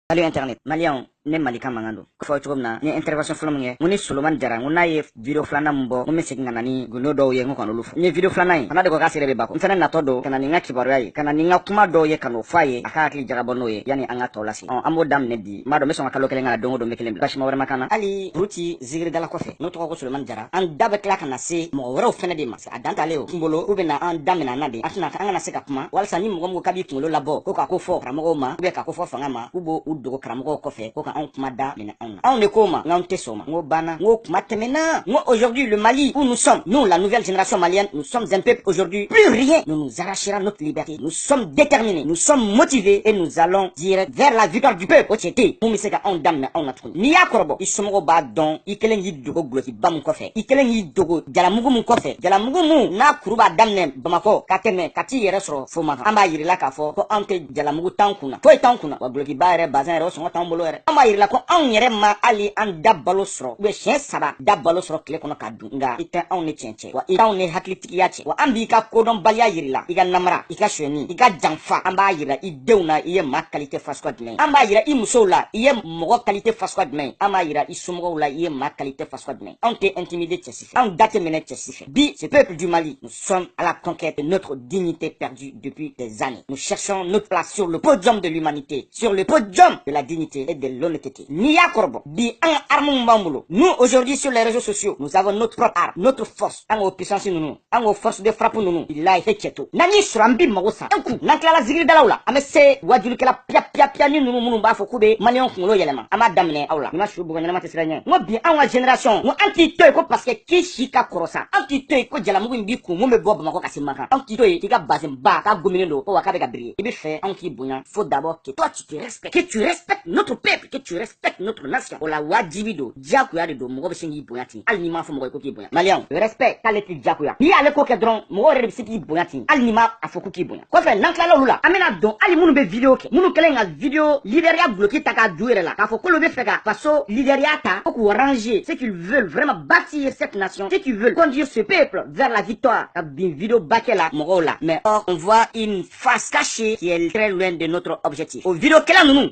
Salut internet, Malien, ne Malika Mangando. Faut tu na ni intervention flamme nge. Muni Solomon Jara, on a video flana mbo, on me segna nani guno do ye ngoko no Ni video flana yi. Kana de ko ka sere be bako. Mfana na todo kana ninga kibaru yi. Kana ninga kuma do ye kano faye. Aka ki jara bono ye. Yani anga to lasi. Amo dam ne bi. Mado meso makalo kele ngala dongo do mekelem. Bashima wara makana. Ali ruti zigri dala kofe. No to ko Solomon Jara. An dabe kla kana se mo wara ofene de mas. Adanta leo. Mbolo ubena an damena nade. Atuna ka ngana se ka kuma. Walsa ni mo kabi kulo labo. Ko ka ko fo kramo ma. Ube ka ko fo fangama. Ubo udogo kramo kofe. Ko ka an kuma da mena on est comment on te soma ngo bana ngo matemena ngo aujourd'hui le Mali où nous sommes, nous la nouvelle génération malienne, nous sommes un peuple aujourd'hui, plus rien ne nous arrachera notre liberté. Nous sommes déterminés, nous sommes motivés et nous allons direct vers la victoire du peuple. Otiete pour miseka on damna on atun ni yakorbo isomo ba don ikelen yidogo gloki bam kofe ikelen yidogo jalamugu mun kofe jalamugu mun na kuruba damne bamako kateme kati yere soro foma amba yirila ka fo ko ante jalamugu tankuna to tankuna wa gloki ba yere bazan yere so tambolo yere amba yirila ko on yere ma ali an dabalo soro we shen saba dabalo soro kle kono kadu nga ite on ne chenche wa ita on ne haklitiki yache wa ambi ka kodon balya yirila iga namara iga shweni iga janfa amba yira ideuna iye ma qualité faswa dmen amba yira imusola iye mogo qualité faswa dmen amba yira isumogo la iye ma qualité faswa dmen on te intimidé tchesife on date mené tchesife bi ce peuple du Mali nous sommes à la conquête de notre dignité perdue depuis des années nous cherchons notre place sur le podium de l'humanité sur le podium de la dignité et de l'honnêteté Nia Korbo bi an armum bambulo nous aujourd'hui sur les réseaux sociaux nous avons notre propre arme notre force en puissance nous en force de frappe nous billahi hecheto nani surambi magosa enku nankala zigiri dalawla amese wajulu kala pia ni nous munu ba fokube malion kulo yelema ama damne awla ma shubu ganyana ma tesiranya ngo bi an génération ngo anti toy ko parce que kishika korosa anti toy ko jalamugu mbi ku mo me bob mako kasimaka anti toy tiga bazem ba ka gominendo ko wakabe ka briller ibi fait anti bonya faut d'abord que toi tu te respectes que tu respectes notre peuple que tu respectes notre nation ola wajibido jakuya de do mo be singi boyati alni ma fo mo ko ki boya malion le respect kale ti jakuya ni ale ko ke dron mo re be siki boyati alni ma afoko ki boya ko fe nankla lolula amena don ali munu be video ke munu kele nga video leaderia bloqué taka douere la ka fo ko lo be feka paso leaderia ta ko ranger ce qu'ils veulent vraiment bâtir cette nation ce qu'ils veulent conduire ce peuple vers la victoire ka bin video bakela mo la mais or on voit une face cachée qui est très loin de notre objectif au video kela nunu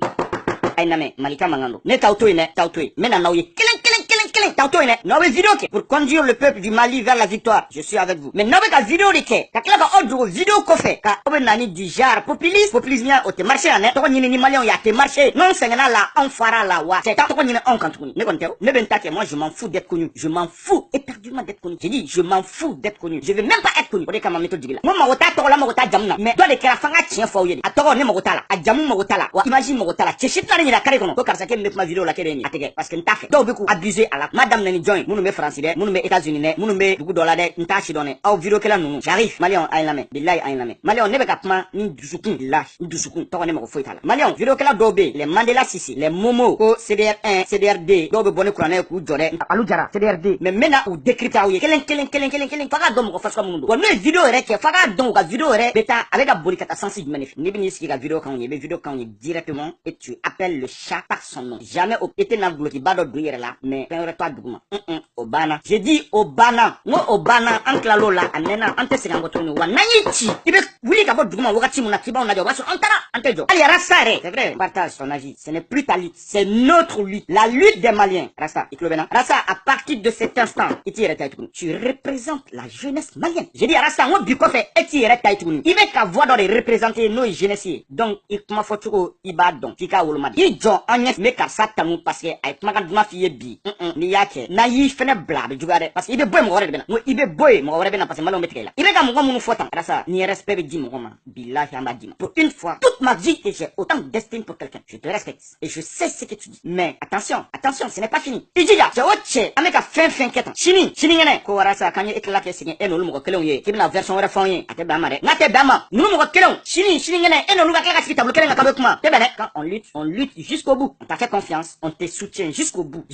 ay name Malika Mangando ne tautoy mena nawye Tautoine, nowe vidéo pour conduire le peuple du Mali vers la victoire. Je suis avec vous. Mais nowe ka vidéo de ke, ka kila ka audio vidéo ko fait, ka obe nani du genre populisme au te marché ane, to ni malien ya te marché. Non sengena la on fara la wa. C'est to ni on kantouni. Ne konte, ne benta ke moi je m'en fous d'être connu. Je m'en fous éperdument d'être connu. J'ai dit je m'en fous d'être connu. Je veux même pas être connu. Ode ka ma méthode digila. Moi ma wota to la ma wota jamna. Mais do de kera fanga tien fo yedi. Atoro ne ma wota la, ajamu ma wota la. Wa imagine ma wota la. Cheshit na ni la kare kono. Ko karsa ke met ma vidéo la kere ni atege parce que nta fait. Do beku abusé à la madame nani join. Mounou me France de, mounou me États-Unis de, mounou me beaucoup dollar de, nta chidone. Au vidéo kela nounou. J'arrive. Malion aïname. Billahi aïname. Malion nebe kapma ni dusukun. Billahi ni dusukun. Toko ne mo fo itala. Malion vidéo kela dobe. Les Mandela Sissi, les Momo, ko CDR1, CDR2, dobe bonne kurane ku jore. Alou jara CDR2. Mais mena ou décrypta ou kelen. Faga dom ko faswa mundo. Wa me vidéo rek faga dom ka vidéo rek beta avec la bolikata sensible magnifique. Ni bini ski ka vidéo kan yebe vidéo kan y directement et tu appelles le chat par son nom. Jamais au été na bloki bado douire là mais toi douguma. Obana. J'ai dit Obana. Moi Obana entre la lola anena ante sekangotono wa nayichi. Ibe wuli ka bo duguma wakati muna kiba on a waso antara antejo. Ali rasare. C'est vrai. Partage ton avis. Ce n'est plus ta lutte, c'est notre lutte. La lutte des Maliens. Rasta, iklobena. Rasta à partir de cet instant, tu représentes la jeunesse malienne. J'ai dit Rasta on biko fait etire taituni. Ibe ka voix dans les représenter nos jeunesses. Donc ikuma fotuko ibadon. Tika wolomadi. Ijo agnes me ka satamu parce que ay magaduma fiye bi. Ni yake. Na yi fene blab jugare parce que ibe boy mo wore bena no ibe boy mo wore bena parce que malo metkela ibe ga mo munu fotan rasa ni respect di mo ma billahi amba di pour une fois toute ma vie que j'ai autant d'estime pour quelqu'un je te respecte et je sais ce que tu dis mais attention ce n'est pas fini ijija je oche ameka fin ketan chini ngene ko rasa kanye ekla ke signé eno lu mo kelon ye kibna version wore fon ye ate ba mare ngate ba ma nu mo kelon chini ngene eno lu ga kala sita bloquer nga kabekuma te bene quand on lutte jusqu'au bout on t'a fait confiance on te soutient jusqu'au bout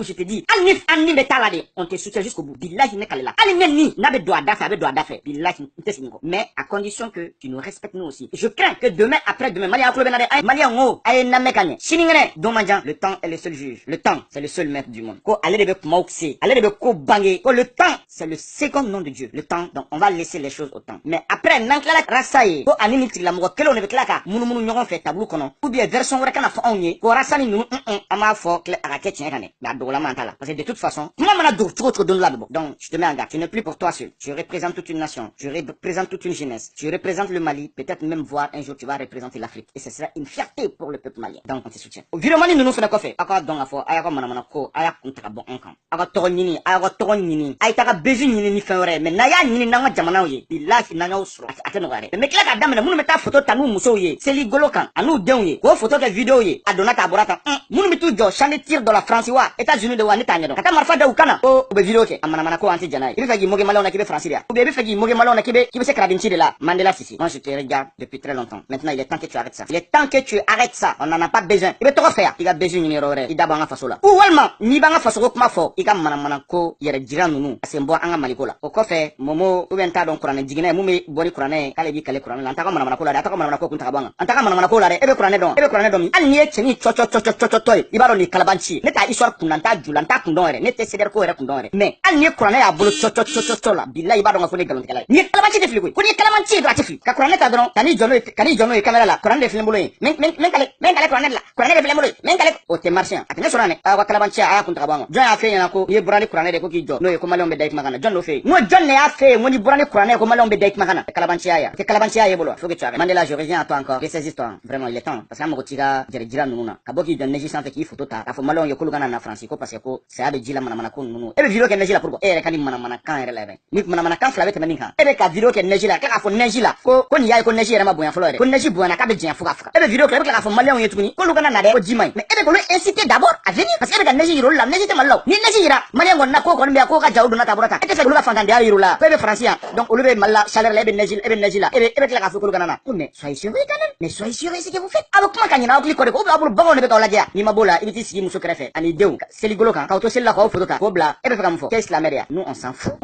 je te dis Anni bɛ t'a la de on te soutient jusqu'au bout billahi ne kale la hali ne ni n'a bɛ don a da fɛ a bɛ don a da fɛ billahi n tɛ segin kɔ mais à condition que tu nous respectes nous aussi je crains que demain après demain malien kulo bɛ na dɛ ay malien ngo ay na mɛ ka ɲɛ sinikɛnɛ don man jan le temps est le seul juge le temps c'est le seul maître du monde ko ale de bɛ kumaw se ale de bɛ ko bange ko le temps c'est le second nom de Dieu le temps donc on va laisser les choses au temps mais après n'an tilala rasa ye ko ani ni tigilamɔgɔ kelenw de bɛ tila ka munumunu ɲɔgɔn fɛ tableau kɔnɔ ou bien version wɛrɛ kana fɔ anw ye ko rasa ni ninnu an m'a fɔ a ka kɛ tiɲɛ kan dɛ mais a dogolaman t'a la parce que de toute façon kuma mana dogo cogo cogo don dɔ la bɛ bɔ donc je te mets en garde tu n'es plus pour toi seul tu représentes toute une nation tu représentes toute une jeunesse tu représentes le Mali peut-être même voir un jour tu vas représenter l'Afrique et ce sera une fierté pour le peuple malien donc on te soutient vidéo ni ninnu fɛnɛ kɔfɛ a ka dɔn k'a fɔ a y'a ka manamana ko a y'a kun ta ka bɔ an kan a ka tɔgɔ ɲini a y'a ka tɔgɔ ɲini a ye taga bezu ɲini ni fɛn wɛrɛ mais n'a y'a ɲini n'an ka jamanaw ye bilahi n'an y'aw sɔrɔ a tɛ nɔgɔya dɛ mais tila k'a daminɛ minnu bɛ taa photo ta n'u musow ye seli golo kan a n'u denw ye k'o photo kɛ vidéo ye a donna k'a bɔra tan minnu bɛ t'u jɔ champ de tir dɔ la France wa États-Unis de wa ne t'a ɲɛdɔn ka taa marifa da u kana ko u bɛ vidéo kɛ a manamana ko an tɛ jɛn n'a ye i bɛ fɛ k'i moquer maliyɛnw na k'i bɛ France de ya ou bien i bɛ fɛ k'i moquer maliyɛnw na k'i bɛ se karabinci de la Mandela Sissi moi je te regarde depuis très longtemps maintenant il est temps que tu arrêtes ça il est temps que tu arrêtes ça on n'en a pas besoin i bɛ tɔgɔ fɛ yan i ka besoin ɲini yɔrɔ wɛrɛ i da bɔ an ka faso la ou walima n'i b'an ka faso ko kuma fɔ i ka manamana ko yɛrɛ jira ninnu a sen bɔ an ka Mali ko la o kɔfɛ momo ou bien n t'a dɔn kuranɛ jiginɛ mun bɛ bɔ ni kuranɛ ye k'ale b'i kale kuranɛ la an t'a ka manamana ko la dɛ a t'a ka manamana ko kun ta ka bɔ an kan an t'a ka manamana ko la dɛ e bɛ kuranɛ dɔn min hali n'i ye cɛnin cɔcɔcɔcɔcɔcɔ ye i b'a dɔn nin kalabanci ye ne t'a histoire kun na n t'a ju la n t'a kun dɔn yɛrɛ ne tɛ CDR ko yɛrɛ kun dɔn yɛrɛ mais hali n'i ye kuranɛ y'a bolo cɔcɔcɔcɔcɔ la bilahi i b'a dɔn k'a fɔ ne galontigɛla ye n'i ye kalabanci de fili koyi ko n'i ye kalabanci ye dɔrɔn a tɛ fili ka kuranɛ ta dɔrɔn kan'i jɔ n'o ye caméra la kuranɛ de filɛ n bolo ye men kale kuranɛ de la kuranɛ de filɛ n bolo ye men kale o tɛ marché yan a tɛ ne sɔrɔ yan dɛ aw ka kalabanci a y'a kun ta ka bɔ an kan jɔn y'a f'e ɲɛna ko n'i ye bɔra ni kuranɛ de ko k'i jɔ n'o ye ko maliyɛnw bɛ da i kuma kan na jɔn n'o f'e ye n ko jɔn de y'a f'e ye n ko n'i bɔra ni kuranɛ ye ko maliyɛnw bɛ da i kuma kan na kalabanciya ya tɛ kalabanciya ye bolo faut que tu arrêtes Mandela je reviens à toi encore ces histoires vraiment il est temps parce que an mago t'i ka jɛrɛjira ninnu na ka bɔ k'i jɔ neige sanfɛ k'i photo ta k'a fɔ maliyɛnw ye k'olu kana na France ko parce que ko saya bɛ ji la manamana ko ninnu e bɛ vidéo kɛ neige la pourquoi e yɛrɛ ka nin manamanakan yɛrɛ la yɛrɛ ni manamanakan fila bɛ tɛmɛ nin kan e bɛ ka vidéo kɛ neige la tila k'a fɔ neige la ko nin y'a ye ko neige yɛrɛ ma bonya fɔlɔ yɛrɛ ko neige bonyana k'a bɛ jɛn fo ka faga e bɛ vidéo kɛ e bɛ tila k'a fɔ maliyɛnw ye tuguni k'olu kana na dɛ ko ji ma ɲi mais e bɛ k'olu inciter d'abord à venir parce que e bɛ ka neige yir'olu la neige tɛ Mali la ni neige yira maliyɛn kɔni na ko kɔni bɛ yan k'o ka ja u donna ta bɔra tan e tɛ fɛ k'olu ka fantanya yir'u la ko e bɛ France yan donc olu bɛ Mali la chaleur la e bɛ neige la e bɛ tila k'a fɔ k'olu kana na ko mais soyez sérieux quand même mais soyez sérieux ce que vous faites a bɛ kuma ka ɲinɛ aw hakili kɔ de ko aw bolo baganw de bɛ k'aw lajɛ yan n'i ma b'o la i bɛ t'i sigi muso kɛrɛfɛ ani denw seligolo kan k'aw to seli la k'aw photo ta k'o bila e bɛ fɛ ka mun fɔ k'e silamɛ de ya nous on s'en fout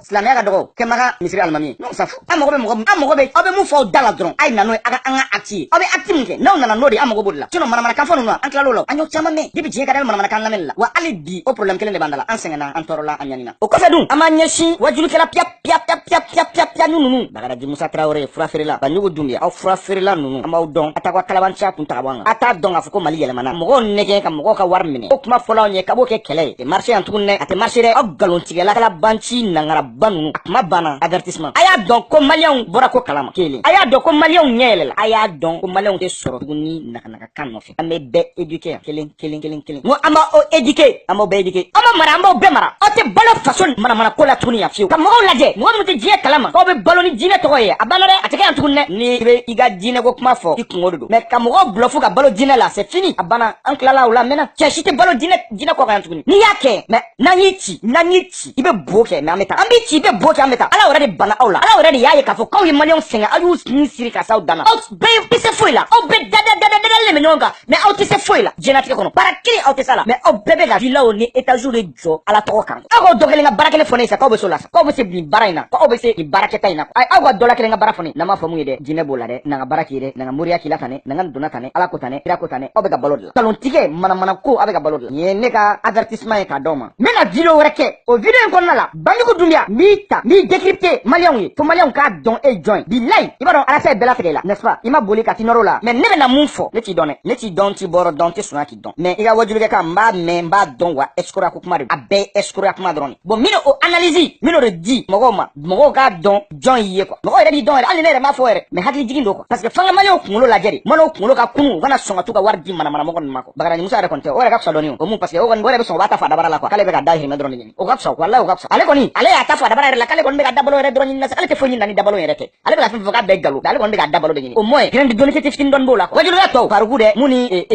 silamɛya ka dɔgɔ kɛ maga misiri alimami ye nous on s'en fout an mago bɛ aw bɛ mun fɔ aw da la dɔrɔn a ye na n'o ye an ka acte ye aw bɛ acte min kɛ n'aw nana n'o de an mago b'o de la sinon manamanakan fɔ ninnu an tilal'o la an y'o caman mɛn depuis diɲɛ ka d'ale manamanakan lamɛnni la wa hali bi o problème kelen de b'an da la an sɛgɛnna an tɔɔrɔla an ɲanina o kɔfɛ dun an b'an ɲɛsin wajulikɛla piya ninnu Bagadaji Musa Traoré fura feerela Banjugu Dunbiya aw fura feerela ninnu an b'aw dɔn a t'aw ka kalabanciya kun ta ka bɔ an kan a t'a dɔn k'a fɔ ko Mali yɛlɛmana mɔgɔw nɛgɛn ka mɔgɔw ka wari minɛ o kuma fɔla anw ye k'a b'o kɛ kɛlɛ ye a tɛ marché yan tuguni dɛ a tɛ marché dɛ aw galontigɛla kalabanci nangaraba ninnu a kuma banna avertissement a y'a dɔn ko maliyɛnw bɔra ko kalama kelen a y'a dɔn ko maliyɛnw ɲɛ yɛlɛla a y'a dɔn ko maliyɛnw tɛ sɔrɔ tuguni nakanakakan nɔfɛ an bɛ bɛɛ éduquer yan kelen n ko an b'aw éduquer an b'aw bɛɛ éduquer an b'a mara an b'aw bɛɛ mara aw tɛ balo faso manamana ko la tuguni yan fiyewu ka mɔgɔw lajɛ mɔgɔ minnu tɛ diɲɛ kalama k'aw bɛ balo ni diinɛ tɔgɔ ye a banna dɛ a tɛ kɛ yan tuguni dɛ ni i bɛ i ka diinɛ ko kuma fɔ i kungo de don mais ka mɔgɔw bluff ka balo diinɛ la c'est fini a banna an tilala o la maintenant cɛ si tɛ balo diinɛ kɔ kan yan tuguni n'i y'a kɛ mais n'an y'i ci i bɛ bo kɛ mais an bɛ taa an b'i ci i bɛ bo kɛ an bɛ taa ala yɛrɛ de banna aw la ala yɛrɛ de y'a ye k'a fɔ k'aw ye maliyɛnw sɛgɛn aw y'u ni siri ka s'aw dan na aw bɛɛ tɛ se foyi la aw bɛɛ dadalen bɛ ɲɔgɔn kan mais aw tɛ se foyi la diɲɛlatigɛ kɔnɔ baara kelen aw tɛ se a la mais aw bɛɛ bɛ ka villaw ni étages de jɔ ala tɔgɔ kan aw k'aw dɔ kelen ka baara kelen fɔ ne ye sa k'aw bɛ se o la sa k'aw bɛ se nin baara in na k'aw bɛ se nin baarakɛta in na aw ka dɔ la kelen ka baara fɔ ne ye n'an m'a fɔ mun ye dɛ diinɛ b'o la dɛ n'an ka baara k'i dɛ n'an ka moriya k'i la tan dɛ n'an ka donna tan dɛ ala ko tan dɛ kira ko tan dɛ aw bɛ ka balo de la nkalontigɛ manamana ko aw bɛ ka balo de la nin ye ne ka avertissement ye k'a d'aw ma n bɛna vidéo wɛrɛ kɛ o vidéo in kɔnɔna la Banjugu Dunbiya n b'i ta n b'i décrypter maliyɛnw ye fo maliyɛnw k'a dɔn e jɔn ye bilayi i b'a dɔn ala bɛɛ latigɛ la n'est-ce pas i ma boli ka t'i nɔrɔ la mais ne bɛna mun fɔ ne t'i dɔn dɛ ne t'i dɔn n t'i bɔrɔ dɔn n tɛ sɔn k'i dɔn mais i ka wajulikɛ kan n b'a mɛn n b'a dɔn wa escroya ko kuma de a bɛɛ escroya kuma dɔrɔn de bon minnu o analyse minnu de di mɔgɔw ma mɔgɔw k'a dɔn jɔn y'i ye quoi mɔgɔw yɛrɛ b'i dɔn yɛrɛ hali ne yɛrɛ m'a fɔ yɛrɛ mais hakili jigin don quoi parce que fanga maliyɛnw kunkolo lajɛ de maliyɛnw kunkolo ka kunu u kana sɔn ka t'u ka wari di manamana mɔgɔ ninnu ma quoi Bagadaji Musa yɛrɛ kɔni tɛ o yɛrɛ ka fisa dɔɔni o mun parce que o yɛrɛ bɛ sɔn o b'a ta fɔ a dabara la quoi k'ale bɛ ka da hirimɛ dɔrɔn de ɲini o ka fisa walahi o ka fisa ale kɔni ale y'a ta fɔ a dabara yɛrɛ la k'ale kɔni bɛ ka dabalo yɛrɛ dɔrɔn ɲini na ale tɛ foyi ɲini na ni dabalo yɛrɛ tɛ ale bɛ ka fɛn fɛn fɔ k'a bɛɛ nkalon mais ale kɔni bɛ ka dabalo de ɲini au moins grain de dɔnni tɛ fitinin dɔɔni b'o la wajulikɛ tɔw pariku dɛ mun ni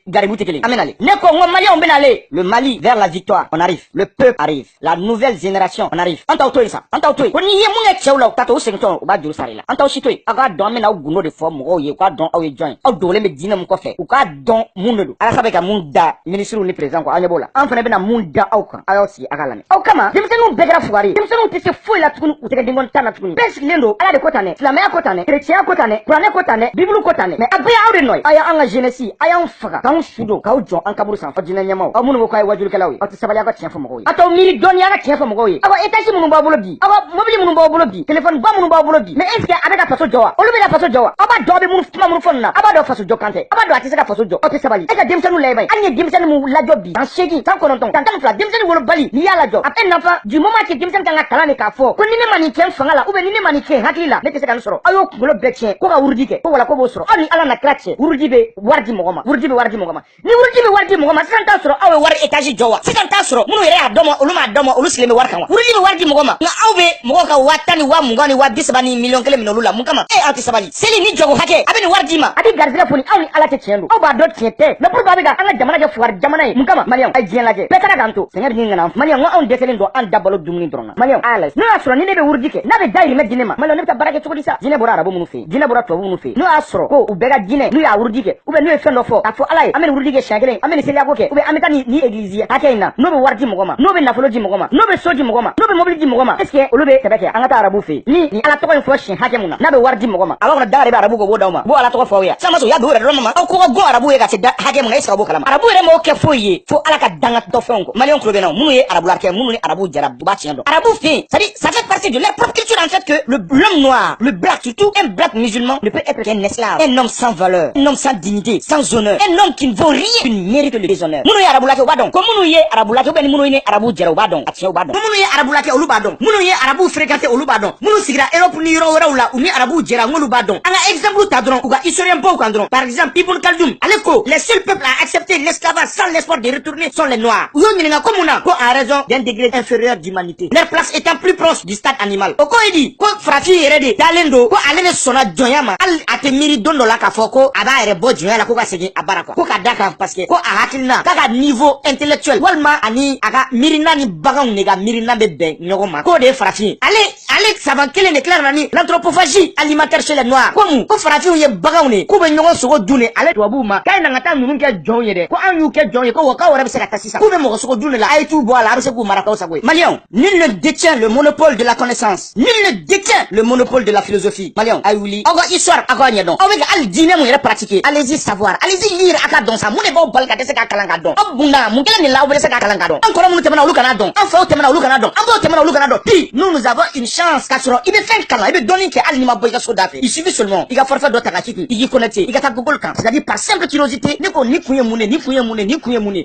garibu tɛ kelen Kelen. Amenale. Neko ngo Mali on benale. Le Mali vers la victoire. On arrive. Le peuple arrive. La nouvelle génération. On arrive. Anta auto ça. Anta auto. Ko ni ye mun ye chewla tato o sengton o ba juru sare la. Anta o shito. Aga don me na guno de forme o ye kwa don o ye join. O dole me dina mu ko fe. O ka don mun do. Ala sabe ka mun da ministre ni président ko anyebola. An fana be na mun da aw kan. Ayo si aga lame. O kama demsenu begra fugari. Demsenu te se foi la tukunu o te dingon tana tukunu. Pes lendo ala de kotane. Islamia kotane. Chrétien kotane. Qur'an kotane. Bible kotane. Mais abaya awde noy. Aya anga jeunesse aya faga. Kan sudo ka o jon an kaburu san fadina nyama. O munu ko ay wajul kalawi. O te sabali aga tiens fo mo ko. Ato miri doni aga tiens fo mo ko. Awa etachi munu ba bolo bi. Awa mobile munu ba bolo bi. Téléphone ba munu ba bolo bi. Mais est-ce que avec la façon jowa? O le la façon jowa. Aba do be munu fuma munu fonna. Aba do façon jokante. Aba do atise ka façon jo. O te sabali. E ka demsenu lebe. Anye demsenu mu la jobi. Tan shegi, tan kononton. Tan tan fla demsenu wolo bali. Ni ya la jo. Apen nafa du moment que demsenu kan kala ne ka fo. Ko ni ne mani ken fanga la ou be ni ne mani ken hakila. Ne te se kan soro. Ayo ngolo betien. Ko ka wurdi ke. Ko wala ko bo soro. Ani ala na klache. Wurdi be wardi mogoma. Wurdi be wardi mogoma. Ni wurdi be wardi mogoma. Sisan ta soro awe war etage jowa. Sisan ta soro munu yere adomo oluma adomo olu sileme war kan wa. Wurdi be wardi mogoma. Nga awbe mogo ka watani wa mungani wa bisabani million kele minolula mukama. Ati sabali. Seli ni jogo hake. Abe ni wardi ma. Ati garzela foni awni ala te tiendo. O ba do tiete. Na pour babe ga anga jamana ke fuar jamana e mukama malion ay jien laje. Petara ganto. Seigneur ni ngana malion wa on deselen do an dabalo dumuni drona. Malion ala. No asro ni be wurdi ke. Na be dairi me dinema. Malion ne ta barake chukudi sa. Jine bora arabo munu fe. Jine bora to munu fe. No asro ko ubega jine no ya wurdi ke. Ube no e fendo fo. Afo ala amen wurdi ke shagelen. Amen seli akoke. Ube ameta ni eglise hake ina. No be wardi mogoma. No be nafoloji mogoma. No be soji mogoma. No be mobility mogoma. Est-ce que olube tebeke anga ta arabu fe. Ni ala to ko info shin hake muna. Na be wardi mogoma. Awa dare be arabu go boda ma. Bo ala to ko fo ya. Sama so ya do re mama. O ko go arabu ye ga te hake mun isa bo kala. Arabu re mo ke fo ye. Fo ala ka danga to fonko. Malion klobe na munu ye arabu la ke munu ni arabu jarab ba tiendo. Arabu fe. Ça fait partie de leur propre culture en fait que l'homme noir, le black surtout un black musulman ne peut être qu'un esclave, un homme sans valeur, un homme sans dignité, sans honneur, un homme qui ne vaut rien, qui ne mérite le déshonneur. Munu ye arabu la ke badon. Comme munu ye arabu la ke ben munu ye arabu jarab badon. Atien badon. Munu ye arabu la ke olu badon. Munu ye arabu fréquenter olu badon. Munu sigira Europe ni yoro wora ula uni arabu jarab ngolu badon. Anga exemple ta dron ou ga historien bo kan dron. Par exemple Ibn Khaldun aleko les seuls peuples à accepter l'esclavage sans l'espoir de retourner sont les noirs. Yo ni nga komuna ko en raison d'un degré inférieur d'humanité. Leur place étant plus proche du stade animal. Oko idi ko frafi yere de dalendo ko alene sona joyama al atemiri dondo la ka foko aba ere bo joya la ko ka segi abara ko ka daka parce que ko a hakilna kaka niveau intellectuel walma ani aga mirina ni bagang nega mirina be ben nyogoma ko de frafi ale savant kele ne clair nani l'anthropophagie alimentaire chez les noirs ko frafi ye bagang ne ko be nyogo sogo dune ale to abuma kay na ngata nunu ke jonye de ko anyu ke jonye ko waka wara be se ka tasisa ko be mo sogo dune la ay tu bo ala be se ko maraka osagwe Malion nul ne détient le monopole de la connaissance, nul ne détient le monopole de la philosophie. Malion ayuli ogo histoire agonya don awega al dine mo yere pratiquer, allez-y savoir, allez-y lire aka don sa mune bo balka de se ka kalanga don obuna mun kele ni lawo be se ka kalanga don encore mun temana ulukana don enfin temana ulukana don abo temana ulukana don puis nous avons une chance kasoro ibe fin kala ibe doni ke al ni ma boy ka so dafe il suffit seulement il ga forfait do takaki il y connecter il ga ta google kan c'est-à-dire par simple curiosité ne ko ni kuye mune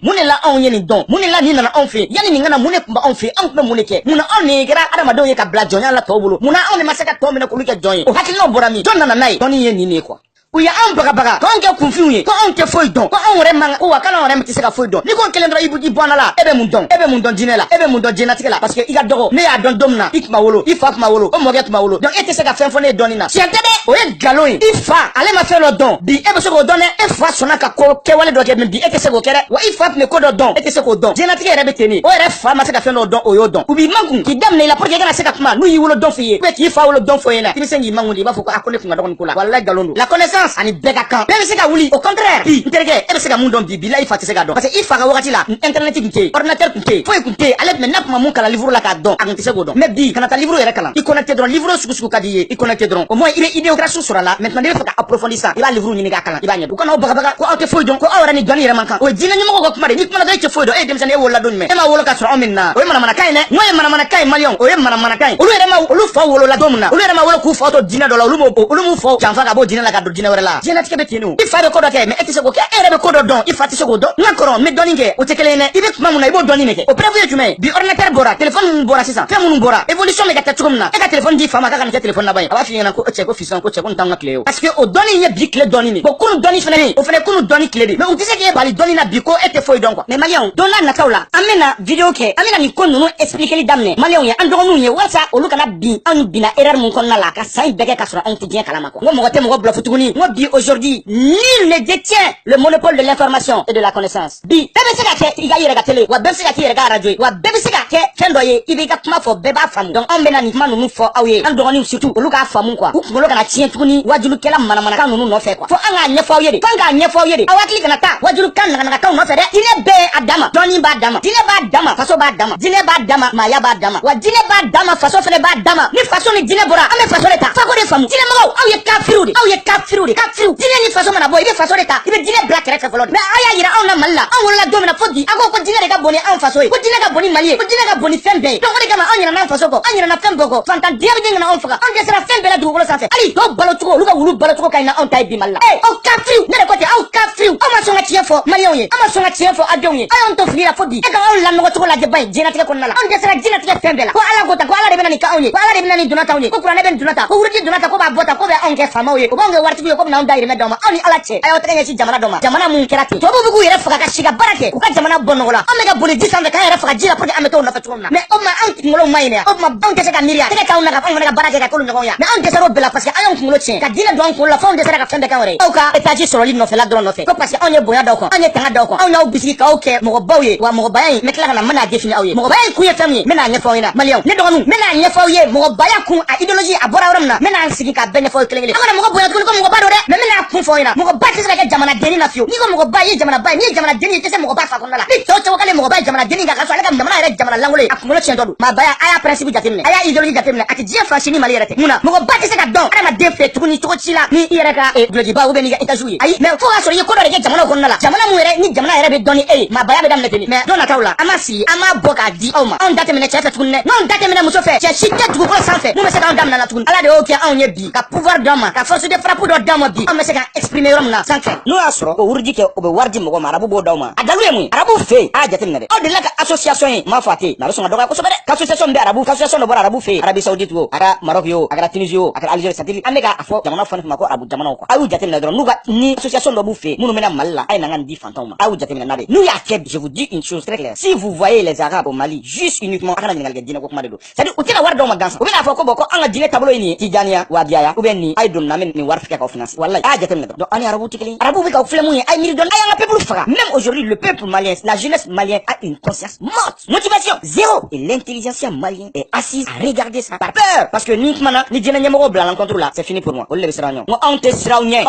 mune la on yeni don mune la ni na on fait yani ni ngana mune kumba on fait on ko mune ke muna on ne gara adama don ye ka bla jonya la to bulu muna on ne masaka to mena ko luke joye o hakilo borami don na nai doni ye ni ne kwa uya an baga ko anke kunfiunye ko anke foi don ko on remanga ko wakala on remti seka foi don ni ko kelendra ibuji bonala ebe mun don dinela ebe mun don jenatikela parce que iga dogo ne ya don domna ikma wolo ifak ma wolo o moget ma wolo donc ete seka fen fone donina sientede o ye galoin ifa ale ma fe lo don bi ebe seko donne e fa sonaka ko ke wale do ke bi ete seko kere wa ifak me ko do don ete seko don jenatike rebe teni o re fa ma seka fen lo don o yo don ubi mangun ki damne la porke gana seka kuma nu yi wolo don fiye pe ki fa wolo don foye na timi sengi mangun di ba foko akone kunga don kula wala galondo la connaissance ani bega kan même se ka wuli au contraire bi interge e se ka mun don bi la ifa te se ka don parce que ifa ka wakati la internet kunte ordinateur kunte foi kunte ale me nap ma mun kala livre la ka don akante se go don mais bi kana ta livre yere kala i connecter don livre suku kadiye i connecter don au moins il est idéocratie sur la maintenant il faut approfondir ça il va livre ni ga kala il va nyedu kana baga ko auto foi don ko awra ni don yere man kan o dina nyumo ko kuma de ni kuma da ke foi don e dem sane e wolla don me e ma wolo ka so ominna o mana kai ne ngoy mana kai malion o mana kai o yere ma olu fa wolo la domna o yere ma wolo ku fa to dina do la olu mu fo janfa ka bo dina la ka do dina were la dina tike be tenu ifa be ko do ke me etise ko ke ere be ko do don ifa tise ko do ngakoro me doni ke o tekele ne ibe kuma muna ibo doni ne ke o prévu jume bi ordinateur bora téléphone bora sisa fe mun bora évolution me ka tatumna e ka téléphone di fama ka kan ke téléphone na bay aba fi ngana ko che ko fison ko che ko ntanga clé parce que o doni ye bi clé doni ne ko kunu doni fene o fene kunu doni clé de mais o tise ke bali doni na bi ko ete foi don quoi mais malion don la nakawla amena video ke amena ni ko nunu expliquer li damne malion ye andoro nu ye wasa o lu kana bi an bina erreur mun kon na la ka sai bege ka sura on ti bien kala mako ngo mo te mo bla futuguni ngo bi aujourd'hui, nul ne détient le monopole de l'information et de la connaissance. Bi, bébé se ka kɛ i ka yɛrɛ ka télé, wa bébé se ka k'i yɛrɛ ka radio ye, wa bébé se ka kɛ fɛn dɔ ye i b'i ka kuma fɔ bɛɛ b'a faamu. Donc an bɛna nin kuma ninnu fɔ aw ye, an dɔgɔninw surtout olu k'a faamu quoi. U kunkolo kana tiɲɛ tuguni wajulukɛla manamanakan ninnu nɔfɛ quoi. Fo an k'a ɲɛfɔ aw ye de, fo an k'a ɲɛfɔ aw ye de. Aw hakili kana taa wajulukan naganagakanw nɔfɛ dɛ. Diinɛ bɛɛ a dama, dɔɔnin b'a dama, diinɛ b'a dama, faso b'a dama, diinɛ b'a dama, maaya b'a dama, wa diinɛ b'a dama, faso fɛnɛ b'a dama. Ni faso ni diinɛ bɔra, an bɛ faso de ta. Fako de faamu. Diinɛmɔgɔw, aw ye kafiriw de, aw ye kafiriw de, kafiriw. Diinɛ ni faso mana bɔ, i bɛ faso de ta, i bɛ diinɛ bila kɛrɛfɛ fɔlɔ de. Mais aw y'a yira anw na Mali la, anw wolola don min na fo bi, a ko diinɛ de ka bon ni anw faso ye, ko diinɛ ka bon ni Mali ye, ko diinɛ ka bon ni fɛn bɛɛ ye. Donc o de kama anw ɲinɛna anw faso kɔ, anw ɲinɛna fɛn bɛɛ kɔ. Fantanya bɛ ɲinɛna anw faga, anw dɛsɛra fɛn bɛɛ la dugukolo sanfɛ. Hali dɔw balo cogo, olu ka wulu balo cogo ka ɲi na anw ta ye bi Mali la. Aw kafiriw, ne de ko ten, aw kafiriw. Aw ma sɔn ka tiɲɛ fɔ Maliyɛnw ye, aw ma sɔn ka tiɲɛ fɔ aw denw ye. Aw y'anw to fili la fo bi, e ka anw lanɔgɔ cogo lajɛ ba ye diɲɛlatigɛ kɔnɔna la. Anw dɛsɛra diɲɛlatigɛ fɛn bɛɛ la. Ko Ala ko tan, ko Ala de bɛna nin kɛ anw ye, ko Ala de bɛna nin donna ta anw ye, ko kuranɛ bɛ nin donna ta, ko wuruji donna ta, ko b'a bɔ ta, ko bɛ anw kɛ faamaw ye, o b'anw kɛ waritigiw ye, ko bɛna anw dahirimɛ d'aw ma. Aw ni Ala cɛ, a y'aw tɛgɛ ɲɛsin jamana dɔ ma, jamana mun kɛra ten. Tubabuw bɛ k'u yɛrɛ faga ka si ka baara kɛ, u ka jamana bɔ nɔgɔ la. An bɛ ka boli ji sanfɛ k'an yɛrɛ faga ji la pour que an bɛ t'o nɔfɛ cogo min na. Mais o tuma anw kunkolo ma ɲi dɛ, o tuma anw tɛ se ka miiri ya, tɛgɛ t'anw na ka anw fana ka baara kɛ ka k'olu ɲɔgɔn ya. Mais anw dɛsɛra o bɛɛ la parce que an y'anw kunkolo tiɲɛ, ka diinɛ don anw kunkolo la fo anw dɛsɛra ka fɛn bɛɛ k'an yɛrɛ ye. Aw ka étage sɔrɔli nɔfɛla dɔrɔn nɔfɛ, ko parce que anw ye bonya d'aw kan, anw ye tanga d'aw kan, anw y'aw bisigi k'aw kɛ mɔgɔbaw ye, wa mɔgɔbaya in n bɛ tila ka na n bɛna définir aw ye. Mɔgɔbaya in kun ye fɛn min ye, n bɛna ɲɛfɔ aw ɲɛna Maliyɛnw, ne dɔgɔninw, n bɛna ɲɛfɔ aw ye mɔgɔbaya kun a idéologie a bɔra yɔrɔ min na, n bɛna n sigi k'a bɛɛ ɲɛfɔ aw ye kelen kelen. An kana mɔgɔ bonya tuguni ko mɔgɔba don dɛ, mais n bɛna kun fɔ aw ɲɛna, mɔgɔba tɛ se ka kɛ jamanadenni na fiyewu. N'i ko mɔgɔba i ye jamanaba ye, n'i ye jamanadenni ye i tɛ se mɔgɔba fa kɔnɔna la. Ni cɛw cɛw k'ale mɔgɔba ye jamanadenni kan k'a sɔrɔ ale ka jamana yɛrɛ jamana lankolon ye, a kunkolo tiɲɛtɔ don. Maabaya a y'a principe jateminɛ, a y'a idéologie jateminɛ, a tɛ diɲɛ fan si ni Mali yɛrɛ tɛ. Mun na mɔgɔba tɛ se ka dɔn adamaden fɛ tuguni cogo ci la ni i yɛrɛ ka dulokiba ou bien n'i ka étage ye. Ayi, mais fo k'a sɔrɔ i ye ko dɔ de kɛ jamana kɔnɔna la, jamana mun yɛrɛ ni jamana yɛrɛ bɛ dɔn ni e ye, maabaya bɛ daminɛ ten. Mais don nataw la an ma sigi, an m'a bɔ k'a di aw ma. Anw da tɛmɛna cɛ fɛ tuguni dɛ, n'anw da tɛmɛna muso fɛ, cɛ si tɛ dugukolo sanfɛ mun bɛ se k'anw daminɛ la tuguni. Ala de y'o kɛ anw ye bi, ka pouvoir d'an ma, ka force de frappe dɔ d'an ma bi, an bɛ se ka exprimer yɔrɔ min na sans crainte. N'o y'a sɔrɔ o wuruji kɛ o bɛ wari di mɔgɔ ma, arabu b'o d'aw ma. A dalu ye mun ye? Arabu fɛ yen, a y'a jateminɛ dɛ. Aw delila ka association ye, m'a fɔ a tɛ yen, mais a bɛ sɔn ka dɔgɔya kosɛbɛ dɛ. Association bɛ arabu, association dɔ bɔra arabu fɛ yen, Arabie Saoudite o, a kɛra Maroc ye o, a kɛra Tunisie o, a kɛra Algérie, c'est-à-dire an bɛ k'a fɔ jamana fɔ ne ma ko arabu jamanaw quoi. A y'u jateminɛ dɔrɔn n'u ka ni association dɔ b'u fɛ yen, minnu bɛna Mali la, a ye na ka nin di fantanw ma. A y'u jateminɛ n'a de. N'u y'a kɛ, je vous dis une chose très claire. Si vous voyez les Arabes au Mali, juste uniquement a kana ɲininkali kɛ diinɛ ko kuma de don. C'est-à-dire u tɛna wari d'aw ma gansan. U bɛna fɔ ko bon ko an ka diinɛ taabolo ye nin ye, Tijaniya, Wahabiyaya, ou bien nin a ye donni na an bɛ nin wari tigɛ k'aw financer. Walayi a y'a jateminɛ dɔrɔn. Donc an ni arabu tɛ kelen ye. Arabu bɛ k'aw filɛ mun ye, a ye miiri dɔɔni, a y'an ka peuple faga. Même aujourd'hui le peuple malien, la jeunesse malienne a une conscience morte. Motivation zéro. Et l'intelligentsia malienne est assise à regarder ça par peur. Parce que ni kuma na, ni diinɛ ɲɛmɔgɔw bila l'encontre la, c'est fini pour moi. Olu de bɛ siran ɲɔgɔn. N ko anw tɛ siran aw ɲɛ,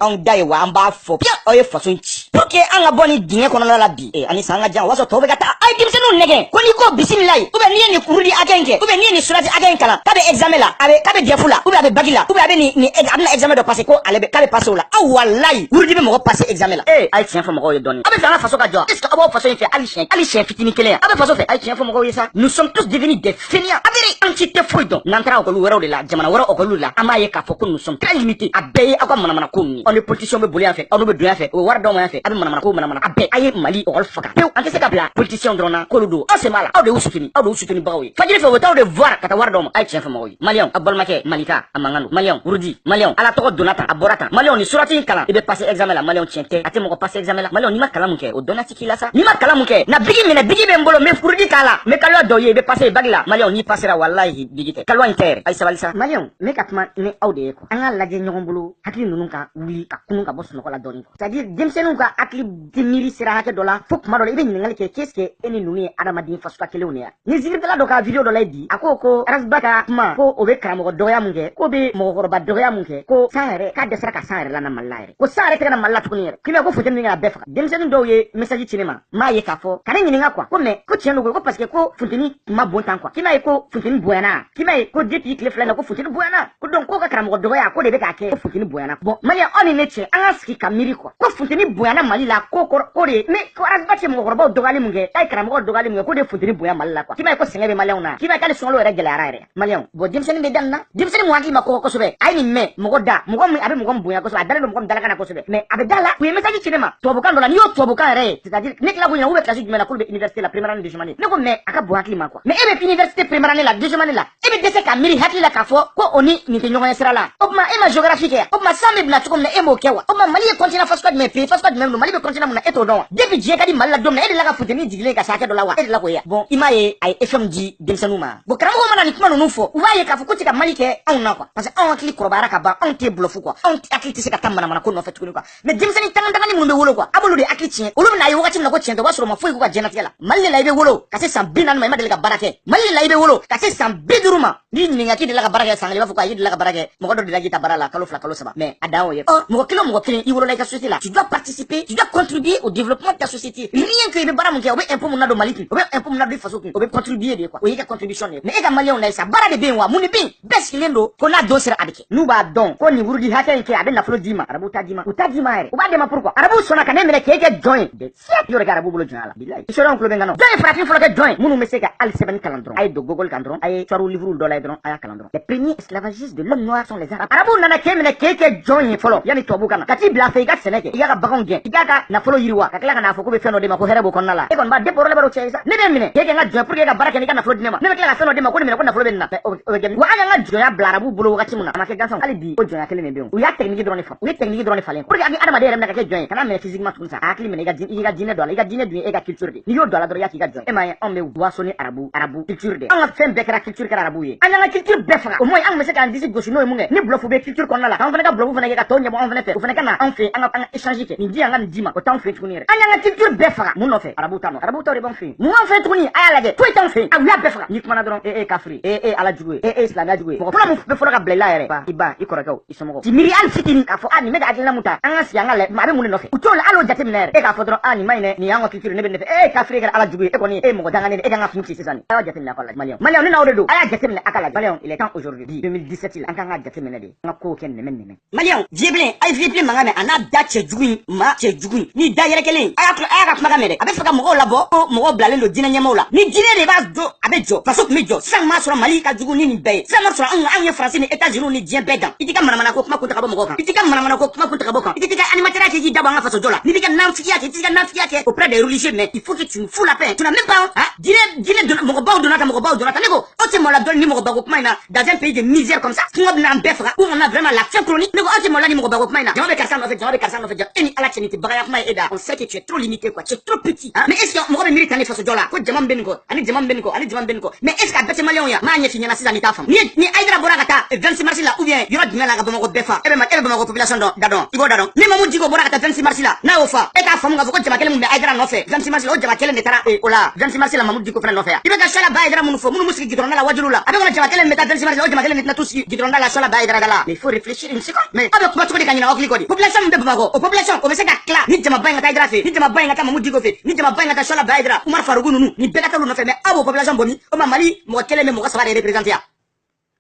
anw da ye wa an b'a fɔ bien aw ye faso in ci. Pour que an ka bɔ nin dingɛ kɔnɔna la bi, ani san ka jan o b'a sɔrɔ tɔw bɛ ka taa. A ye denmisɛnninw nɛgɛn ko n'i ko bisimilayi, ou bien n'i ye nin kurudi hakɛ in kɛ, ou bien n'i ye nin surati hakɛ in kalan, k'a bɛ examen la, k'a bɛ DEF la, ou bien a bɛ bac la, ou bien a bɛ a bɛna examen dɔ passer ko k'a bɛ passer o la. Aw walayi wurudi bɛ mɔgɔ passer examen la. A ye tiɲɛ fɔ mɔgɔw ye dɔɔni. A bɛ fɛ an ka faso ka jɔ. Est-ce que aw b'aw faso in fɛ hali siɲɛ fitinin kelen ya? A bɛ faso fɛ. A ye tiɲɛ fɔ mɔgɔw ye sa. Nous sommes tous devenus des fainéants. A bɛri an ci tɛ foyi dɔn. N'an taara école wɛrɛw de la, jamana wɛrɛ école la, an b'a ye k'a fɔ ko nous sommes très limités. A bɛɛ ye aw ka manamana ko ninnu ye. Aw ni politiciens bɛ boli yan fɛ, aw n'u bɛ don yan fɛ, o bɛ wari d'aw ma yan fɛ, a bɛ manamana ko manamana. A bɛɛ a ye Mali école faga. Pewu an tɛ se ka bila politiciens dɔrɔn na k'olu don. Aw sen b'a la, aw de y'u soutenir, aw de y'u soutenir bagaw ye. Fajiri fɛ u bɛ taa aw de voir ka taa wari d'aw ma. A ye tiɲɛ fɔ mɔgɔw ye. Maliyɛnw a balimakɛ Malika a mankan don. Maliyɛnw wurudi. Maliyɛnw Ala tɔgɔ donna tan, a bɔra tan. Maliyɛnw ni surati in kalan i bɛ passer examen la. Maliyɛnw tiɲɛ tɛ, a tɛ mɔgɔ passer examen la. Maliyɛnw n'i ma kalan mun kɛ o dɔnna ti k'i la sa. N'i ma kalan mun kɛ na bigi minɛ, bigi bɛ n bolo n bɛ wurudi k'a la, n bɛ kaliwa dɔw ye i bɛ passer bac la. Maliyɛnw n'i passera walahi bigi tɛ, kaliwa in tɛ yɛrɛ. A ye sabali sa. Maliyɛnw n bɛ ka kuma ni aw de ye quoi. An k'a lajɛ ɲɔgɔn bolo hakili ninnu ka wuli ka kunun ka bɔ sunɔgɔ la dɔɔni quoi. C'est-à-dire denmisɛnninw ka hakili tɛ miiri sira hakɛ dɔ la fo kuma dɔ la i bɛ ɲininkali kɛ qu'est-ce que e ni ninnu ye adamaden fasuguya kelenw de ye. Ni zikiridala dɔ ka video dɔ la ye bi a ko Arasba ka kuma ko o bɛ karamɔgɔ dɔgɔya mun kɛ, k'o bɛ mɔgɔkɔrɔba dɔgɔya mun kɛ, ko san yɛrɛ k'a dɛsɛra ka san yɛrɛ la na Mali la yɛrɛ, ko san yɛrɛ tɛ ka na Mali la tuguni yɛrɛ. K'i bɛ ko funteni min k'a bɛɛ faga. Denmisɛnnin dɔw ye message ci ne ma, m'a ye k'a fɔ ka ne ɲininka quoi ko mais ko tiɲɛ don ko parce que ko funteni ma bon tan quoi. K'i m'a ye ko funteni bonyana, k'i m'a ye ko depuis tile fila in na ko funteni bonyana, ko donc ko ka karamɔgɔ dɔgɔya ko de bɛ k'a kɛ ko funteni bonyana. Bon Maliyɛn aw ni ne cɛ an ka sigi ka miiri quoi ko funteni bonyana Mali la ko de mais ko Arasba cɛ mɔgɔkɔrɔbaw dɔgɔyali mun kɛ, a ye karamɔgɔ dɔgɔyali mun kɛ ko de funteni bonya Mali la quoi. K'i m'a ye ko sɛgɛn bɛ Maliyɛnw na, k'i m'a ye k'ale sunkalo yɛrɛ gɛlɛyara yɛrɛ. Maliyɛnw bon denmisɛnnin bɛ dan na, denmisɛnnin mun hakili ma kɔkɔ kosɛbɛ, a ye nin mɛn mɔgɔ da, mɔgɔ min a bɛ mɔgɔ min bonya kosɛbɛ, a dalen don mɔgɔ min dalakan na kosɛbɛ, mais a bɛ da la u ye message ci ne ma tubabukan dɔ la, n'i y'o tubabukan yɛrɛ ye, c'est-à-dire ne tila k'u ɲininka u bɛ classe jumɛn na k'olu bɛ université la première année de journée, ne ko ko mais aka bon hakili ma quoi mais e be université première année la deuxième année la e be dese ka miri hakili la ka fo ko oni ni te ɲɔgɔn sira la o kuma e ma géographie kɛ o kuma san bɛ bila cogo min na e m'o kɛ wa o kuma Mali ye continent fasuguya jumɛn pays fasuguya jumɛn don Mali bɛ continent mun na e t'o dɔn wa depuis diɲɛ ka di Mali la don min na e de la ka funteni jigilen ka se hakɛ dɔ la wa e de la k'o ye bon i m'a ye a ye FM di denmisɛnninw ma bon karamɔgɔ mana nin kuma ninnu fɔ u b'a ye k'a fɔ ko tɛ ka Mali kɛ anw na quoi parce que anw hakili kɔrɔbayara ka ban anw tɛ bluff quoi anw hakili tɛ se ka taa manamana ko nɔfɛ tuguni quoi mais denmisɛnnin tangadangani minnu bɛ wolo quoi a b'olu de hakili tiɲɛ olu bɛ na ye wagati min na ko tiɲɛ tɛ o b'a sɔrɔ o ma foyi k'u ka diɲɛlatigɛ la Mali de la i bɛ wolo ka se san 40 ma i ma deli ka baara kɛ Mali de la i bɛ wolo ka se san 50 ma n'i ɲininka k'i delila ka baara kɛ san kelen i b'a fɔ ko ayi i delila ka baara kɛ mɔgɔ dɔ delila k'i ta baara la kalo 2 kalo 3 mais a dan o ye mɔgɔ kelen o mɔgɔ kelen i wolola i ka société la tu dois participer tu dois contribuer au développement de ta société rien que i bɛ baara mun kɛ o bɛ impôt mun na don Mali kun o bɛ impôt mun na don i faso kun o bɛ contribuer de quoi o y'i ka contribution de mais e ka maliyɛnw la sa baara de bɛ yen wa mun de bɛ yen bɛɛ sigilen don ko n'a don sera a bɛ kɛ n'u b'a dɔn ko nin wurudi hakɛ in kɛ a bɛ nafolo d'i ma arabu t'a d'i ma u t'a d'i ma yɛrɛ u b'a d'i ma pourquoi arabu sɔnna ka ne minɛ k'e kɛ jɔn ye de siya yɔrɔ kɛ arabu bolo jɔnya la bilayi sɔrɔ kulo bɛ n kan jɔn ye farafin fɔlɔ kɛ jɔn ye minnu bɛ se ka hali sɛbɛnni kalan dɔrɔn a ye don Google kan dɔrɔn a ye histoire livre dɔ la dɔrɔn a y'a kalan dɔrɔn les premiers esclavagistes de l'homme noir sont les arabes arabu nana k'e minɛ k'e kɛ jɔn ye fɔlɔ yanni tubabu ka na ka t'i bila fɛ i ka sɛnɛ kɛ i k'a ka baganw gɛn i k'a ka nafolo yiriwa ka tila ka n'a fɔ ko bɛ fɛn dɔ de ma ko hɛrɛ b'o kɔnɔna la e kɔni b'a dépôt la cɛ sa ne bɛ minɛ k'e kɛ n ka jɔn pour que e ka baara kɛ n'i ka nafolo di ne ma ne bɛ tila ka fɛn dɔ di ma ko ne minɛ ko nafolo bɛ nin na o bɛ kɛ wa an y'an ka jɔnya bila arabu bolo wagati min na a ma kɛ gansan hali bi o jɔnya kelen de bɛ yen u y'a technique dɔrɔn de fa u ye technique dɔrɔn de falen pour que adamaden yɛrɛ minɛ ka kɛ jɔn ye kana minɛ physiquement tuguni sa a hakili minɛ i ka diinɛ don a la i ka diinɛ dun ye e ka culture de n'i y'o don a la dɔrɔn i y'a k'i ka jɔn e m'a ye anw bɛ waso ni arabu culture de an ka fɛn bɛɛ kɛra culture kɛra arabu ye an y'an ka culture bɛɛ faga o moins an bɛ se k'an disi gosi n'o ye mun kɛ ni bluff bɛ culture kɔnɔna la k'an fana ka bluff fana kɛ ka tɔw ɲɛbɔ anw fana fɛ o fana ka na anw fɛ an ka échange kɛ nin di an ka nin di ma o t'anw fɛ tuguni yɛrɛ an y'an ka culture bɛɛ faga mun nɔfɛ arabu ta nɔ arabu taw de b'anw fɛ mun b'anw fɛ tuguni a y'a lajɛ foyi t'anw fɛ a u y'a bɛɛ faga n'i kumana dɔrɔn e kafiri e ala jugu ye e silamɛya jugu ye mɔgɔ fɔlɔ mun bɛ fɔlɔ ka bila i la yɛrɛ i ba i kɔrɔkɛw i somɔgɔw ti miiri hali fitinin k'a fɔ nin bɛ ka hakilina mun ta an ka sigi an ka lajɛ a bɛ mun de nɔfɛ u t'o la hali o jateminɛ yɛrɛ e k'a fɔ dɔrɔn nin ma ɲi dɛ nin y'an ka culture ne bɛ ne fɛ e kafiri kɛra ala jugu ye e kɔni e mɔgɔ danganen e kan ka funu ci sisan a y'a jateminɛ a ka lajɛ maliyɛnw ne n'aw de don a y'a jateminɛ a ka lajɛ maliyɛnw il est temps aujourd'hui 2017 la an kan ka jateminɛ de an ka kow kɛ nɛmɛ maliyɛnw vieux a ye vieux mankan mɛn a n'a da cɛjugu in ma cɛjugu in ni da yɛrɛ kelen a y'a ka kumakan mɛn dɛ a bɛ fɛ ka mɔgɔw labɔ ko mɔgɔw bilalen don diinɛ ɲɛmaaw la ni diinɛ de b'a jɔ a bɛ jɔ faso tun bɛ jɔ sisan m'a sɔrɔ Mali ka jugu ni nin bɛɛ ye sisan m'a sɔrɔ anw ye Faransi ni États-Unis ni diɲɛ bɛɛ dan i t'i ka manamana ko kuma kun ta ka bɔ mɔgɔw kan i t'i ka manamana ko kuma kun ta ka bɔ kan i t'i ka animateur k'i dabɔ an ka faso jɔ la n'i b'i ka nafigiya kɛ i t'i ka nafigiya kɛ auprès des religieux mais il faut que tu nous fous la paix tu n'as même pas diinɛ mɔgɔbaw donna tan mɔgɔbaw donna tan ne ko aw tɛ mɔgɔ ladɔnni ni mɔgɔbako kuma in na dans un pays de misère comme ça kɔngɔ bɛna an bɛɛ faga ou on a vraiment la faim chronique ne ko aw tɛ mɔgɔ la ni mɔgɔbako kuma in na jama bɛ karisa nɔfɛ jama bɛ karisa nɔfɛ e ni ala cɛ nin tɛ bagaya kuma ye e da on sait que tu es trop limité quoi tu es trop petit mais est-ce que mɔgɔ bɛ miiri tan ni faso jɔ la ko jama bɛ nin kɔ ani jama bɛ nin kɔ ani jama bɛ nin kɔ mais est-ce que a bɛɛ tɛ maliyɛnw ya m'a ɲɛf'i ɲɛna sisan n'i t'a faamu ni Aïdara bɔra ka taa 26 mars la ou bien yɔrɔ jumɛn la ka Bamakɔ bɛɛ fa e bɛ Bamakɔ population da dɔn i b'o da dɔn ni Mamu Diko bɔra ka taa 26 mars la n'a y'o fa e k'a faamu k'a fɔ ko jama kelen mun bɛ Aïdara nɔfɛ 26 mars la o jama kelen de taara o la 26 mars la Mamu Diko fana nɔfɛ yan i bɛ ka Sola ba Aïdara minnu fɔ minnu m'u sigi gidɔrɔnda la wajulu la a bɛ kɔnɔ jama kelen bɛ taa 26 mars la o jama kelen de tɛna t'u sigi gidɔrɔnda la Sola ba Aïdara da la mais il faut réfléchir une seconde mais aw bɛ kuma cogo di ka ɲinɛ aw hakili kɔ di population min bɛ Bamakɔ o population o bɛ se ka tila ni jama ba in ka taa Aïdara fɛ ni jama ba in ka taa Mamu Diko fɛ ni jama ba in ka taa Sola ba Aïdara Umar Farugu ninnu ni bɛɛ ka taa olu nɔfɛ mais aw b'o population bɔ min o ma Mali mɔgɔ kelen bɛ mɔgɔ 3 de représenter yan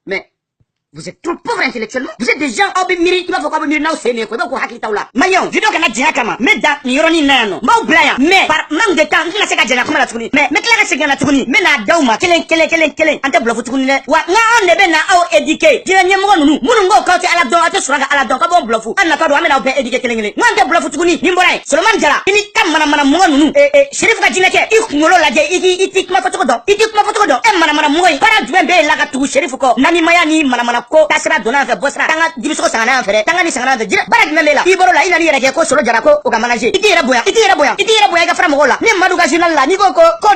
mais vous êtes trop pauvre intellectuellement. Vous êtes des gens au Bimiri, tu vas voir quoi Bimiri, c'est né, quoi, quoi, hakita là. Mayon, vidéo qu'on a dit à Kama, mais dans Nironi Nano, Mau Blaya, mais par manque de temps, il a séqué à comme la Touni, mais Clara Ségan la Touni, mais la Dauma, Kellen, Ante Bluff Touni, wa, on est bien à éduquer, j'ai un nous, Mungo, quand tu as la don, à te soigner à la don, comme on bluff, on n'a pas droit à éduquer Kellen, non, de Bluff Touni, Nimborai, seulement Jala, il est comme Madame Mounou, et Sheriff Gadineke, il molo la il dit ma photo, il dit ma photo, et Madame Mouy, para du bébé, la gâteau, Sheriff, Nani Mayani, Madame Ko, Tassera Dona. Bosra tanga dibiso sangana fere tanga ni sangana de jira barak memela iboro la ina ni yere ko solo jara ko o ga manager itira boya ga fara mogola ni madu ga journal la ni ko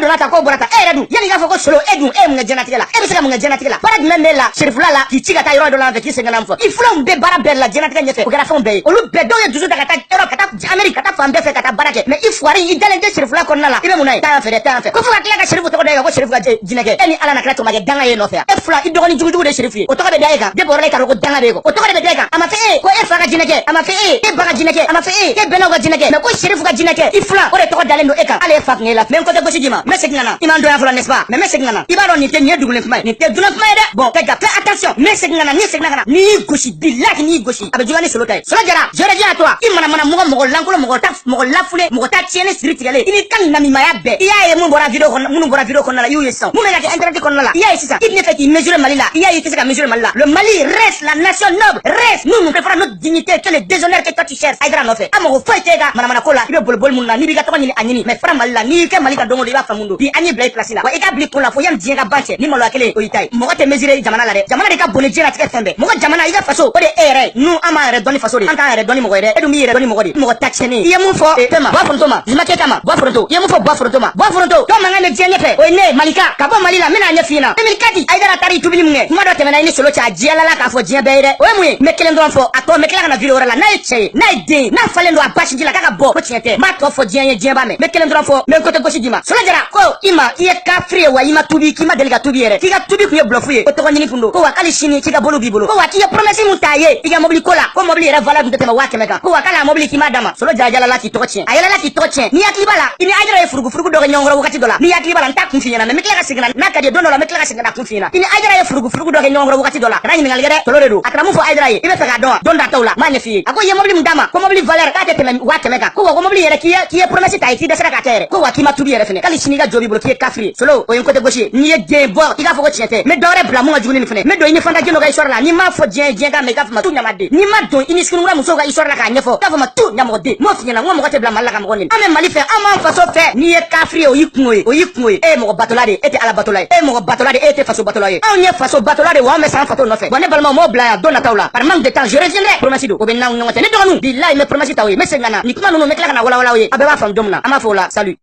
donata ko borata redu yani ga foko solo edu mga janati la be sega mga janati la barak memela shirifula la ki ciga ta yoro do la ve ki sengana mfo ifula be bara be la janati ga nyefe o ga fon be olu be do ye duzu daga ta Europe kata America kata fambe fe kata barake mais ifwari idale de shirifula ko nala ibe munai ta fere ko fu atla ga shirifu to ko de ga ko shirifu ga jinege eni ala na kala to mage danga ye no fe e fula idogoni jugu de shirifu o to ga be dai ga de borale ka ko danga be ko o to ga be dai ga ama fe ko e fa ga jinege ama fe e baga jinege ama fe e beno ga jinege mais ko shirifu ga jinege ifula o de to ko dale no e ka ale fa ngela même ko de go sigima mais signana imando ya fula n'est-ce pas mais signana ibaro ni te ni dugule fmay ni te dugule fmay de bon fais attention mais signana ni goshi billahi ni goshi abe jugani solo tay solo jara je reviens à toi imana mana mo lankolo mo taf mo lafule mo ta tiene spirituelle ini kan na mi mayabe iya ye mun bora video kon na la yu yesan mun ga internet kon na la iya sisa ibne fait mesurer malila iya yi kisa mesurer malila Le Mali reste la nation noble, reste. Nous préférons notre dignité que le déshonneur que toi tu cherches. Aïdra n'en fait. Amogo faut être gars, manamana kola, il veut bol mouna, ni biga toka ni anini. Mais frère Mali la, ni ke Mali ka dongo de va famundo. Bi ani blay place la. Wa ega bli kon la fo yam dienga banche, ni malo akele oitai. Moga te mesurer jamana la de. Jamana de ka bonne djena tika fembe. Moga jamana iga faso, o de ere. Nous ama ere doni faso de. Anta ere doni mogo ere. Edu mi ere doni mogo de. Mogo taxeni. Iye mun fo, tema, bois frontoma. Zimake kama, bois fronto. Iye mun fo bois frontoma. Bois fronto. To manga me djenya fe. Oine Malika, kabo Mali la mena nya fina. Emilkati aïdara tari tubili munge. Kuma do temena ini solo cha djela la ka fo djen beire. Oye muye, mekelen do fo. Ato mekela na video la na eche. Na ide, na falendo abashi djila kaka bo. Ko tiete. Ma to fo djen ba me. Mekelen do fo. Me kote goshi dima. Sola jara ko ima iye ka free wa ima tubi kima delega tubi ere. Kika tubi kuye blufuye. Ko to nyini fundo. Ko wakali shini kika bolu bibolo. Ko wakiye promesse mutaye. Iga mobili kola. Ko mobili ere vala mtetema wake meka. Ko wakala mobili kima dama. Solo jala la ki tokotien. Ayala la ki tokotien. Ni akibala. Ini aidara furugu do nyongoro wakati dola. Ni akibala nta kunfinya na mekela ka sigana. Na kadi dono la mekela ka sigana kunfinya. Ini aidara furugu do nyongoro wakati dola. Kana nyinga ngere tolo redo. Atramu fo aidara ibe feka don da tawla. Manya fi. Ako ye mobili mdama. Ko mobili valeur ka tetema wake meka. Ko mobili ere kiye promesse ta iti desera ka tere. Ko wakima tubi ere fene. Kali shiniga jobi bolo kiye kafri. Solo o yenkote goshi. Ni ye game iga fo ko tiete. Me dore bla mo ngajuni ni fene. Me do ini fanda jeno ga isora la. Ni ma fo dien ga me ga fa tu nyamade. Ni ma do ini skunu ga muso ga isora la ka nyefo. Ka fa ma tu nyamode. Mo finya na mo ko te bla malla ka mo ngoni. Ame Mali fe ama faso fe. Ni ye kafri o yikuwe. E mo batolade ete ala batolade. E mo batolade ete faso batolade. On ye faso batolade wa me san fato no fe. Wane balma mo bla ya dona tawla. Par manque de temps je reviendrai. Promesse do. O be na ngomate. Ne do nu. Billahi me promesse tawi. Me sengana. Ni kuma no me kla kana wala wala we. Abeba fam domna. Ama fola. Salut.